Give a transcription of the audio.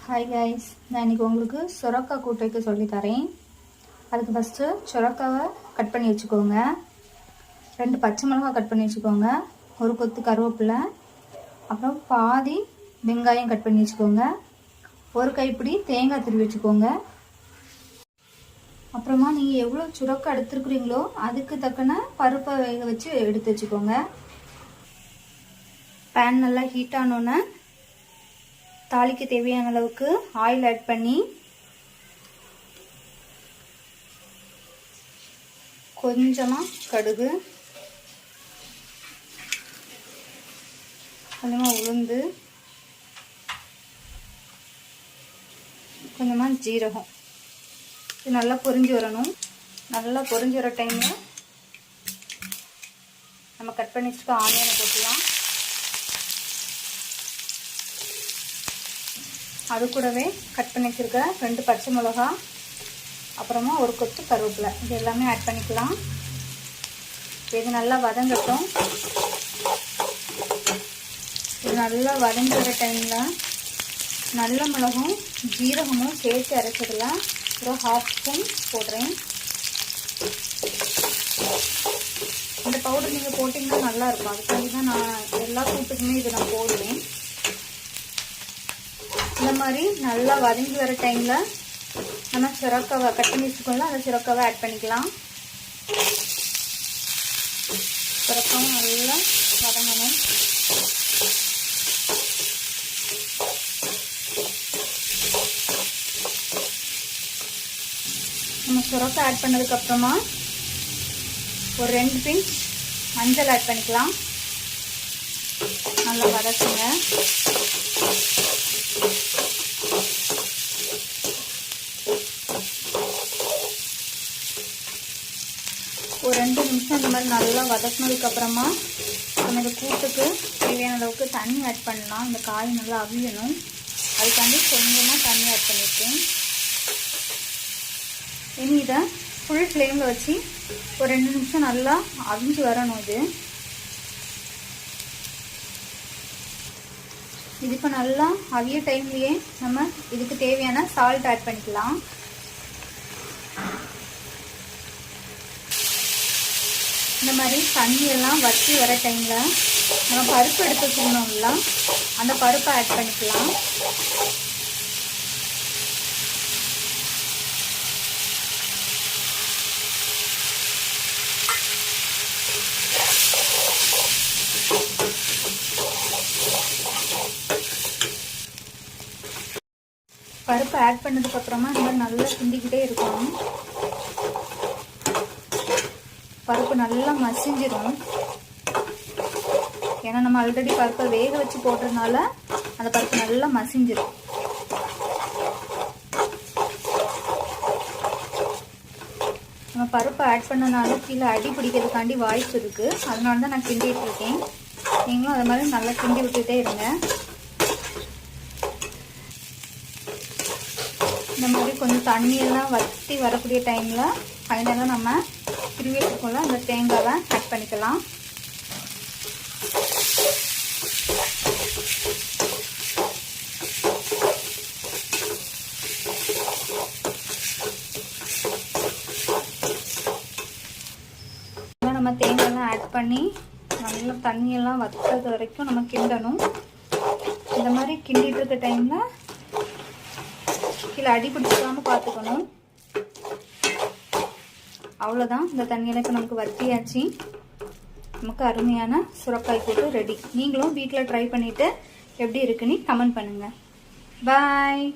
Hi guys, நான் இன்றைக்கி உங்களுக்கு சுரக்காய் கூட்டு வைக்க சொல்லித்தரேன். அதுக்கு ஃபஸ்ட்டு சுரக்காவை கட் பண்ணி வச்சுக்கோங்க. 2 பச்சை மிளகாய் கட் பண்ணி வச்சுக்கோங்க. ஒரு கொத்து கருவேப்பிலை, அப்புறம் பாதி வெங்காயம் கட் பண்ணி வச்சுக்கோங்க. ஒரு கைப்பிடி தேங்காய் துருவி வச்சுக்கோங்க. அப்புறமா நீங்கள் எவ்வளோ சுரக்காய் எடுத்துருக்குறீங்களோ அதுக்கு தக்கன பருப்பை வேக வச்சு எடுத்து வச்சுக்கோங்க. பேன் நல்லா ஹீட் ஆனோன்னே தாளிக்கு தேவையான அளவுக்கு ஆயில் ஆட் பண்ணி கொஞ்சமாக கடுகு, கொஞ்சமாக உளுந்து, கொஞ்சமாக ஜீரகம் இது நல்லா பொரிஞ்சு வரணும். நல்லா பொரிஞ்சு வர டைமில் நம்ம கட் பண்ணி வச்சுட்டு ஆனியனை போட்டுக்கலாம். அது கூடவே கட் பண்ணி வச்சுருக்க 2 பச்சை மிளகா, அப்புறமா ஒரு கொத்து கருவேப்பிலை இது எல்லாமே ஆட் பண்ணிக்கலாம். இது நல்லா வதங்கட்டும். இது நல்லா வதங்கி வர டைமில் நல்ல மிளகும் ஜீரகமும் சேர்த்து அரைச்சதில் ஒரு 1/2 ஸ்பூன் போடுறேன். இந்த பவுடர் நீங்கள் போட்டிங்கன்னா நல்லாயிருக்கும். அதுக்காண்டி தான் நான் எல்லா கூட்டுக்குமே இது நான் போடுவேன். இந்த மாதிரி நல்லா வதங்கி வர டைமில் நம்ம சுரக்காவை கட் பண்ணி வச்சுக்கோங்க. அந்த சுரக்காவை ஆட் பண்ணிக்கலாம். சுரக்காவும் நல்லா வதங்கணும். நம்ம சுரக்காய் ஆட் பண்ணதுக்கப்புறமா ஒரு 2 பிஞ்ச் மஞ்சள் ஆட் பண்ணிக்கலாம். நல்லா வதக்குங்க. ஒரு 2 நிமிஷம் இந்த மாதிரி நல்லா வதக்குனதுக்கப்புறமா நம்ம இந்த கூட்டுக்கு தேவையான அளவுக்கு தண்ணி ஆட் பண்ணலாம். இந்த காய் நல்லா அவியணும். அதுக்காண்டி கொஞ்சமாக தண்ணி ஆட் பண்ணியிருக்கேன். இனி இதை ஃபுல் ஃப்ளேமில் வச்சு ஒரு 2 நிமிஷம் நல்லா அவிஞ்சு வரணும். இது இப்போ நல்லா அவிய டைம்லேயே நம்ம இதுக்கு தேவையான சால்ட் ஆட் பண்ணிக்கலாம். இந்த மாதிரி தண்ணியெல்லாம் வற்றி வர டைமில் நம்ம பருப்பு எடுத்து வச்சுக்கணும்ல, அந்த பருப்பை ஆட் பண்ணிக்கலாம். பருப்பு ஆட் பண்ணதுக்கப்புறமா இந்த மாதிரி நல்லா கிண்டிக்கிட்டே இருக்கணும். பருப்பு நல்லா மசிஞ்சிடும். ஏன்னா நம்ம ஆல்ரெடி பருப்பை வேக வச்சு போடுறதுனால அந்த பருப்பு நல்லா மசிஞ்சிடும். நம்ம பருப்பை ஆட் பண்ணனால கீழே அடி பிடிக்கிறதுக்காண்டி வாய்ப்பு இருக்குது. அதனால தான் நான் கிண்டிகிட்டு இருக்கேன். நீங்களும் அது மாதிரி நல்லா கிண்டி விட்டுட்டே இருங்க. இந்த மாதிரி கொஞ்சம் தண்ணியெல்லாம் வற்றி வரக்கூடிய டைமில் ஃபைனலாக நம்ம திருவி வச்சுக்கோல அந்த தேங்காவை ஆட் பண்ணிக்கலாம். நம்ம தேங்காயெல்லாம் ஆட் பண்ணி நல்லா தண்ணியெல்லாம் வற்றுறது வரைக்கும் நம்ம கிண்டணும். இந்த மாதிரி கிண்டிட்டு இருக்க டைமில் கீழே அடி பிடிச்சிக்காமல் பார்த்துக்கணும். அவ்வளோதான். இந்த தண்ணியில் இப்போ நமக்கு வற்றியாச்சு. நமக்கு அருமையான சுரக்காய் கூட்டு ரெடி. நீங்களும் வீட்டில் ட்ரை பண்ணிவிட்டு எப்படி இருக்குன்னு கமெண்ட் பண்ணுங்கள். பாய்.